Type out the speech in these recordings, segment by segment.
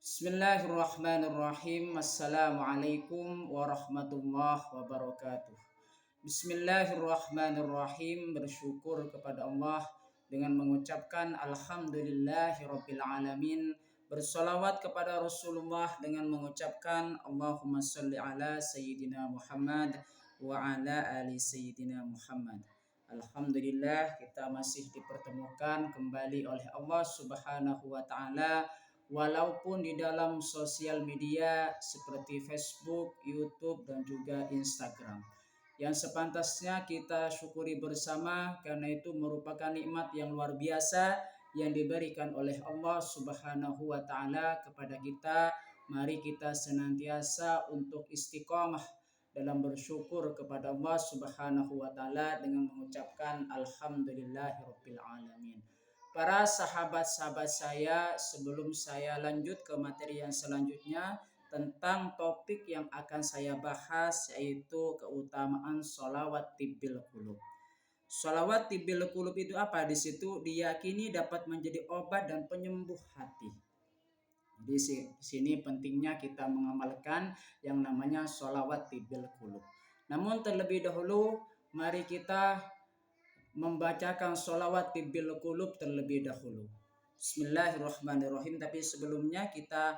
Bismillahirrahmanirrahim. Assalamualaikum warahmatullahi wabarakatuh. Bismillahirrahmanirrahim. Bersyukur kepada Allah dengan mengucapkan alhamdulillahirabbil alamin. Bersolawat kepada Rasulullah dengan mengucapkan Allahumma sholli ala sayyidina Muhammad wa ala ali sayyidina Muhammad. Alhamdulillah kita masih dipertemukan kembali oleh Allah Subhanahu wa taala, walaupun di dalam sosial media seperti Facebook, YouTube, dan juga Instagram. Yang sepantasnya kita syukuri bersama, karena itu merupakan nikmat yang luar biasa yang diberikan oleh Allah Subhanahu wa taala kepada kita. Mari kita senantiasa untuk istiqomah dalam bersyukur kepada Allah Subhanahu wa taala dengan mengucapkan alhamdulillahirabbil alamin. Para sahabat-sahabat saya, sebelum saya lanjut ke materi yang selanjutnya tentang topik yang akan saya bahas, yaitu keutamaan sholawat tibbil qulub. Sholawat tibbil qulub itu apa? Di situ diyakini dapat menjadi obat dan penyembuh hati. Di sini pentingnya kita mengamalkan yang namanya sholawat tibbil qulub. Namun terlebih dahulu mari kita membacakan sholawat tibbil qulub terlebih dahulu. Bismillahirrahmanirrahim. Tapi sebelumnya kita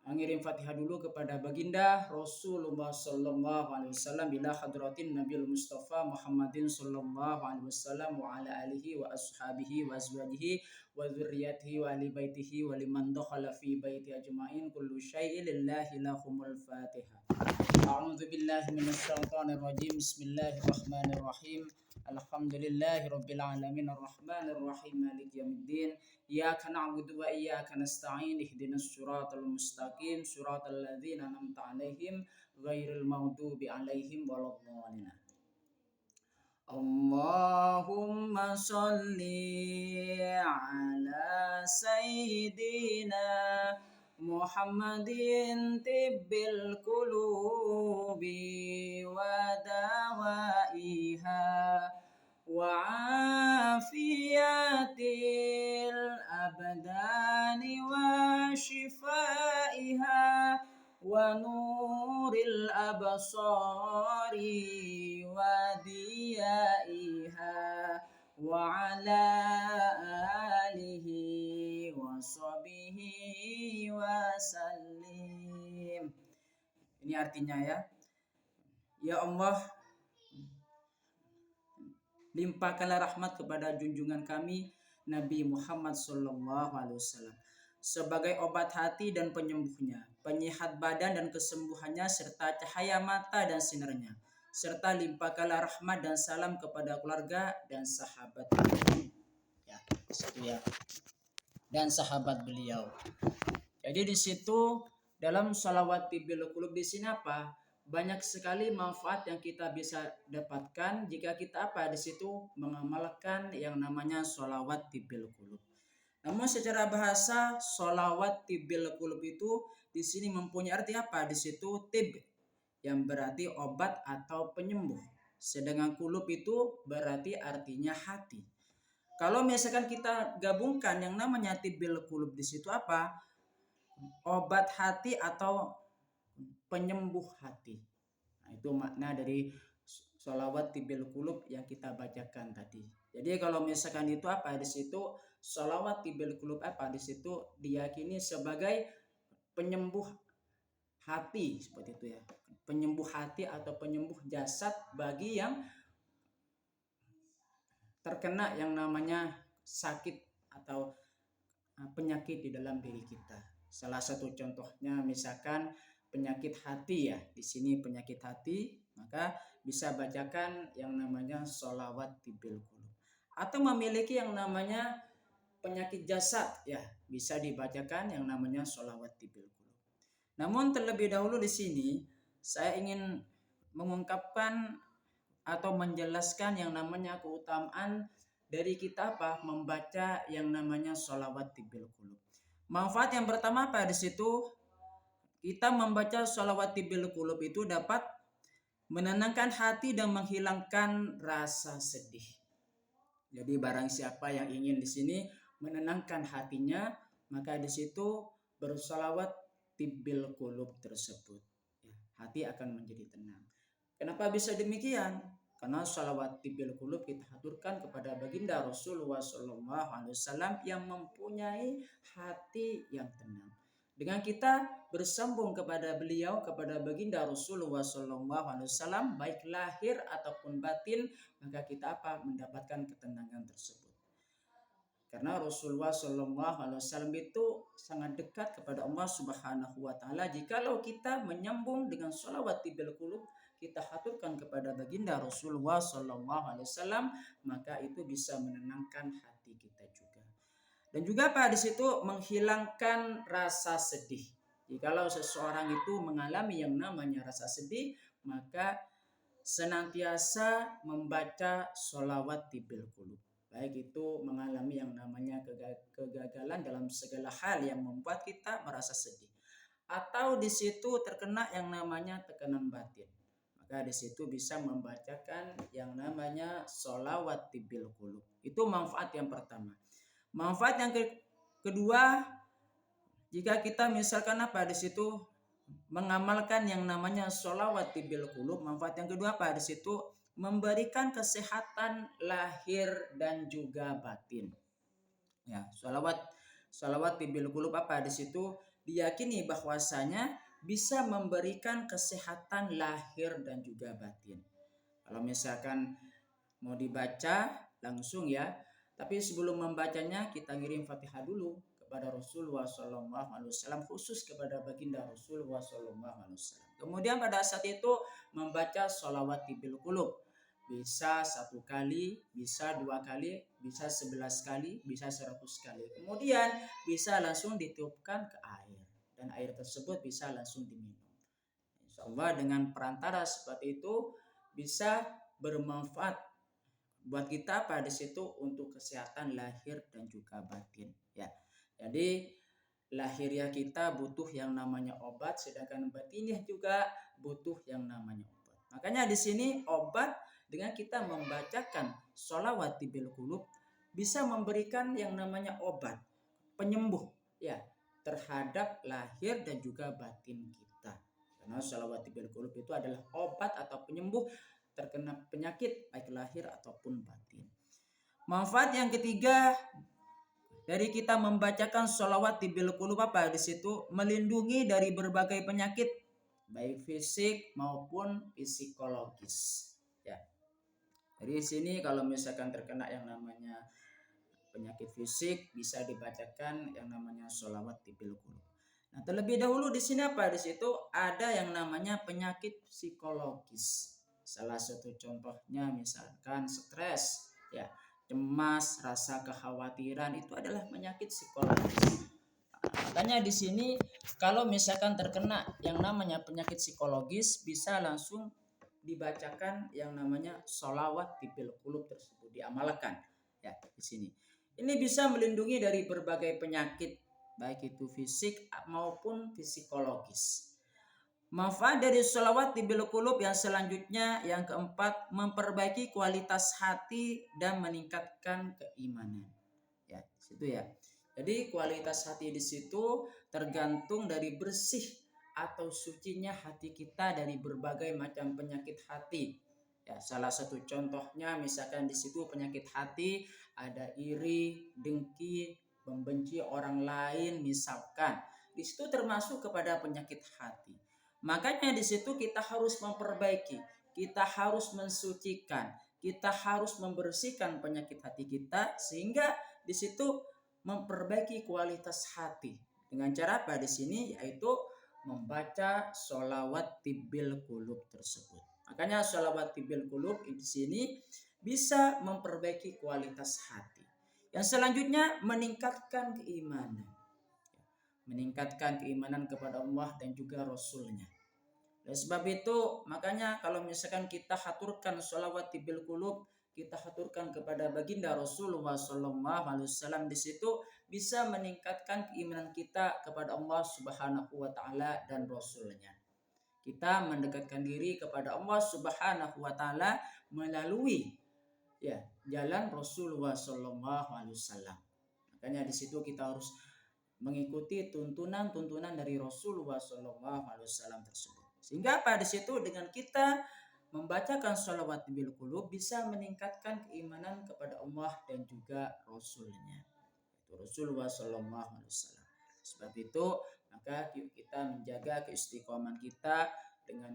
mengirim Fatihah dulu kepada baginda Rasulullah sallallahu alaihi wasallam bila hadratin Nabil Mustafa Muhammadin sallallahu alaihi wasallam wa ala alihi wa ashabihi wa azwajihi wa dzurriyyatihi wa ali baitihi wa liman dakhala fi baiti ajmain kullu syai'in lillahi lahumul Fatihah. A'udzu billahi minasy syaithanir rajim. Bismillahirrahmanirrahim. Alhamdulillahirabbil alamin arrahmanir rahim maliki yaumiddin. Iyyaka na'budu wa iyyaka nasta'in. Ihdinas siratal mustaqim, siratal ladzina an'amta 'alaihim ghairil maghdubi 'alaihim waladdallin. Allahumma sholli ala sayyidina Muhammadin tibbil qulubi wa dawaiha wa afiyatil abdani wa shifaiha wa nuril absari wa diyaiha wa ala alihi wa sahbihi wa sallim. Ini artinya ya. Ya Allah, limpahkanlah rahmat kepada junjungan kami Nabi Muhammad sallallahu alaihi wasallam sebagai obat hati dan penyembuhnya, penyehat badan dan kesembuhannya, serta cahaya mata dan sinarnya, serta limpahkanlah rahmat dan salam kepada keluarga dan sahabat ya, dan sahabat beliau. Jadi di situ dalam sholawat tibbil qulub di sini apa? Banyak sekali manfaat yang kita bisa dapatkan jika kita di situ mengamalkan yang namanya sholawat tibbil qulub. Namun secara bahasa sholawat tibbil qulub itu di sini mempunyai arti apa? Di situ tib yang berarti obat atau penyembuh, sedangkan qulub itu berarti artinya hati. Kalau misalkan kita gabungkan yang namanya tibbil qulub di situ apa? Obat hati atau penyembuh hati. Nah, itu makna dari sholawat tibbil qulub yang kita bacakan tadi. Jadi kalau misalkan itu apa di situ sholawat tibbil qulub di situ diyakini sebagai penyembuh hati, seperti itu ya. Penyembuh hati atau penyembuh jasad bagi yang terkena yang namanya sakit atau penyakit di dalam diri kita. Salah satu contohnya misalkan penyakit hati ya. Di sini penyakit hati, maka bisa bacakan yang namanya sholawat tibbil qulub. Atau memiliki yang namanya penyakit jasad ya, bisa dibacakan yang namanya sholawat tibbil qulub. Namun terlebih dahulu di sini saya ingin mengungkapkan atau menjelaskan yang namanya keutamaan dari kita membaca yang namanya sholawat tibbil qulub. Manfaat yang pertama di situ kita membaca sholawat tibbil qulub itu dapat menenangkan hati dan menghilangkan rasa sedih. Jadi barang siapa yang ingin di sini menenangkan hatinya, maka di situ bersolawat tibbil qulub tersebut. Ya, hati akan menjadi tenang. Kenapa bisa demikian? Karena sholawat tibbil qulub kita haturkan kepada baginda Rasulullah SAW yang mempunyai hati yang tenang. Dengan kita bersambung kepada beliau, kepada baginda Rasulullah SAW, baik lahir ataupun batin, maka kita mendapatkan ketenangan tersebut. Karena Rasulullah SAW itu sangat dekat kepada Allah Subhanahu Wa Taala. Jikalau kita menyambung dengan sholawat tibbil qulub, kita haturkan kepada baginda Rasulullah SAW, maka itu bisa menenangkan hati kita juga. Dan juga di situ menghilangkan rasa sedih. Jikalau seseorang itu mengalami yang namanya rasa sedih, maka senantiasa membaca sholawat tibbil qulub. Baik itu mengalami yang namanya kegagalan dalam segala hal yang membuat kita merasa sedih, atau di situ terkena yang namanya tekanan batin, maka di situ bisa membacakan yang namanya sholawat tibbil qulub. Itu manfaat yang pertama. Manfaat yang kedua, jika kita misalkan di situ mengamalkan yang namanya sholawat tibbil qulub, manfaat yang kedua di situ memberikan kesehatan lahir dan juga batin. Ya, sholawat tibbil qulub di situ diyakini bahwasanya bisa memberikan kesehatan lahir dan juga batin. Kalau misalkan mau dibaca langsung ya, tapi sebelum membacanya kita ngirim Fatihah dulu kepada Rasulullah SAW, khusus kepada baginda Rasulullah SAW. Kemudian pada saat itu membaca sholawat tibbil qulub, bisa 1 kali, bisa 2 kali, bisa 11 kali, bisa 100 kali. Kemudian bisa langsung ditiupkan ke air, dan air tersebut bisa langsung diminum. Insyaallah dengan perantara seperti itu bisa bermanfaat buat kita pada situ untuk kesehatan lahir dan juga batin ya. Jadi lahiriah kita butuh yang namanya obat, sedangkan batiniah juga butuh yang namanya obat. Makanya di sini obat dengan kita membacakan sholawat tibbil qulub bisa memberikan yang namanya obat penyembuh ya terhadap lahir dan juga batin kita. Karena sholawat tibbil qulub itu adalah obat atau penyembuh terkena penyakit baik lahir ataupun batin. Manfaat yang ketiga dari kita membacakan sholawat tibbil qulub di situ melindungi dari berbagai penyakit baik fisik maupun psikologis. Ya. Dari sini kalau misalkan terkena yang namanya penyakit fisik bisa dibacakan yang namanya sholawat tibbil qulub. Nah, terlebih dahulu di sini di situ ada yang namanya penyakit psikologis. Salah satu contohnya misalkan stres, ya, cemas, rasa kekhawatiran, itu adalah penyakit psikologis. Makanya di sini kalau misalkan terkena yang namanya penyakit psikologis bisa langsung dibacakan yang namanya sholawat tibbil qulub tersebut, diamalkan ya di sini. Ini bisa melindungi dari berbagai penyakit baik itu fisik maupun psikologis. Manfaat dari sholawat tibbil qulub yang selanjutnya yang keempat, memperbaiki kualitas hati dan meningkatkan keimanan. Ya, situ ya. Jadi kualitas hati di situ tergantung dari bersih atau sucinya hati kita dari berbagai macam penyakit hati. Ya, salah satu contohnya misalkan di situ penyakit hati ada iri, dengki, membenci orang lain misalkan. Di situ termasuk kepada penyakit hati. Makanya di situ kita harus memperbaiki, kita harus mensucikan, kita harus membersihkan penyakit hati kita sehingga di situ memperbaiki kualitas hati. Dengan cara di sini yaitu membaca sholawat tibbil qulub tersebut. Makanya sholawat tibbil qulub di sini bisa memperbaiki kualitas hati. Yang selanjutnya meningkatkan keimanan. Meningkatkan keimanan kepada Allah dan juga Rasulnya. Dan sebab itu makanya kalau misalkan kita haturkan sholawat tibbil qulub, kita haturkan kepada baginda Rasulullah SAW, di situ bisa meningkatkan keimanan kita kepada Allah Subhanahu Wa Taala dan Rasulnya. Kita mendekatkan diri kepada Allah Subhanahu Wa Taala melalui jalan Rasulullah SAW. Makanya di situ kita harus mengikuti tuntunan-tuntunan dari Rasulullah SAW tersebut. Sehingga pada situ dengan kita membacakan sholawat bil qulub bisa meningkatkan keimanan kepada Allah dan juga Rasulnya, itu Rasulullah SAW. Sebab itu maka yuk kita menjaga keistiqomahan kita dengan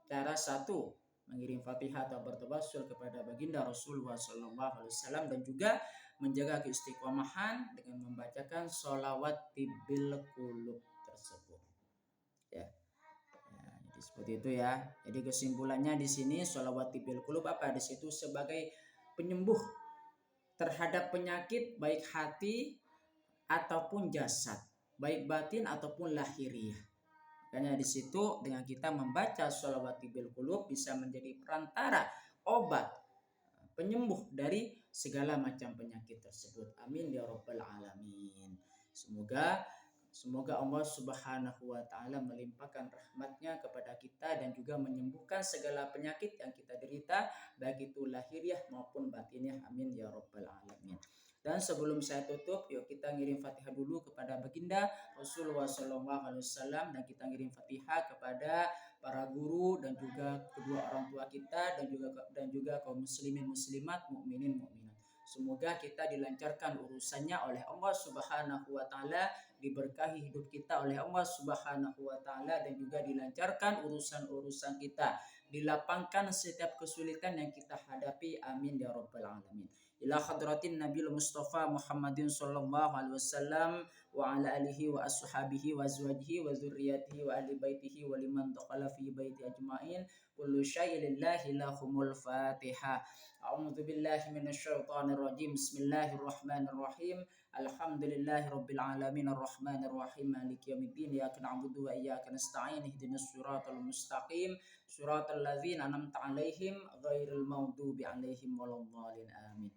cara satu, mengirim Fatihah atau bertawassul kepada baginda Rasulullah SAW, dan juga menjaga keistiqomahan dengan membacakan sholawat bil qulub tersebut. Ya. Ya, jadi seperti itu ya. Jadi kesimpulannya di sini sholawat bil qulub apa? Di situ sebagai penyembuh terhadap penyakit baik hati ataupun jasad, baik batin ataupun lahiriah. Makanya di situ dengan kita membaca sholawat bil qulub bisa menjadi perantara obat penyembuh dari segala macam penyakit tersebut. Amin ya rabbal alamin. Semoga Allah Subhanahu wa taala melimpahkan rahmatnya kepada kita dan juga menyembuhkan segala penyakit yang kita derita, baik itu lahiriah maupun batiniah. Amin ya rabbal alamin. Dan sebelum saya tutup, yuk kita ngirim Fatihah dulu kepada baginda Rasulullah SAW, dan kita ngirim Fatihah kepada para guru dan juga kedua orang tua kita dan juga kaum muslimin muslimat, mukminin mukminat. Semoga kita dilancarkan urusannya oleh Allah Subhanahu wa taala, diberkahi hidup kita oleh Allah Subhanahu wa taala, dan juga dilancarkan urusan-urusan kita, dilapangkan setiap kesulitan yang kita hadapi. Amin ya rabbal alamin. Ila hadratin Nabil Mustafa Muhammadin sallallahu alaihi wasallam wa ala alihi wa ashabihi wa azwajihi wa dzurriyyatihi wa ahli baitihi wa liman dakhala fi baiti ajmain. Kullu syai'in lillahi lahumul Fatihah. A'udzu billahi minasyaitonir rajim. Bismillahirrahmanirrahim. Alhamdulillahi rabbil alamin arrahmanir rahim maliki yaumiddin iyyaka na'budu wa iyyaka nasta'in ihdinas siratal mustaqim siratal ladzina an'amta 'alaihim ghairil maghdubi 'alaihim waladdallin amin.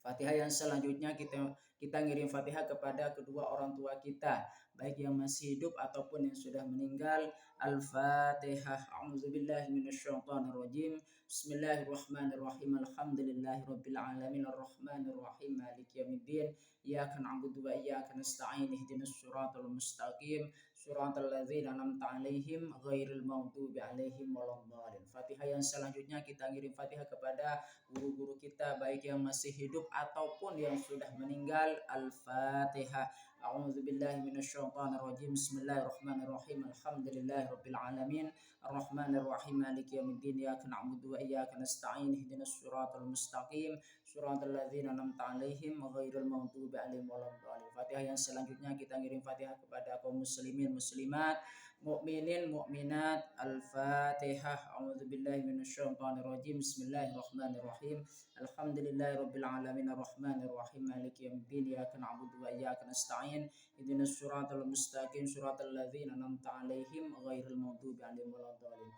Fatihah yang selanjutnya kita ngirim Fatihah kepada kedua orang tua kita, baik yang masih hidup ataupun yang sudah meninggal. Al-Fatihah. A'udzubillahi minasyaitonirrajim. Bismillahirrahmanirrahim. Alhamdulillahirabbil alamin arrahmanir rahim maliki yaumiddin iyyaka na'budu wa iyyaka nasta'in ihdinas siratal mustaqim siratal ladzina an'amta 'alaihim ghairil maghdubi 'alaihim waladdallin. Fatihah yang selanjutnya kita ngirim Fatihah kepada guru-guru kita, baik yang masih hidup ataupun yang sudah meninggal. Al-Fatihah. A'udzubillahi minasyaitonirrajim. Bismillahirrahmanirrahim. Alhamdulillahirabbil alamin arrahmanir rahim maliki yaumiddin iyyaka na'budu wa iyyaka nasta'in ihdinas siratal mustaqim siratal ladzina an'amta 'alaihim ghairil maghdubi 'alaihim waladdallin. Fatihah yang selanjutnya kita ngirim Fatihah kepada kaum muslimin muslimat, mukminin mukminat. Al-Fatihah. A'udzubillahi minasyaitonirrajim. Bismillahirrahmanirrahim. Alhamdulillahirabbil alamin arrahmanir rahim maliki yaumiddin iyyaka na'budu wa iyyaka nasta'in ihdinas siratal mustaqim siratal ladzina an'amta 'alaihim ghairil maghdubi 'alaihim waladdallin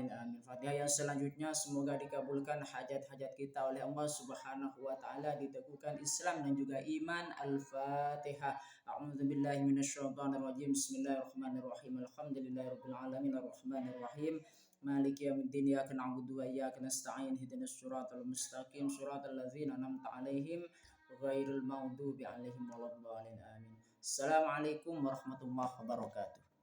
amin. Fatihah yang selanjutnya semoga dikabulkan hajat-hajat kita oleh Allah Subhanahu wa taala, diteguhkan Islam dan juga iman. Al-Fatihah. A'udzubillahi minasyaitonirrajim. Bismillahirrahmanirrahim. Alhamdulillahirabbil alamin arrahmanir rahim maliki yaumiddin iyyaka na'budu wa iyyaka nasta'in ihdinas siratal mustaqim siratal ladzina an'amta 'alaihim ghairil maghdubi 'alaihim waladdallin amin. Assalamualaikum warahmatullahi wabarakatuh.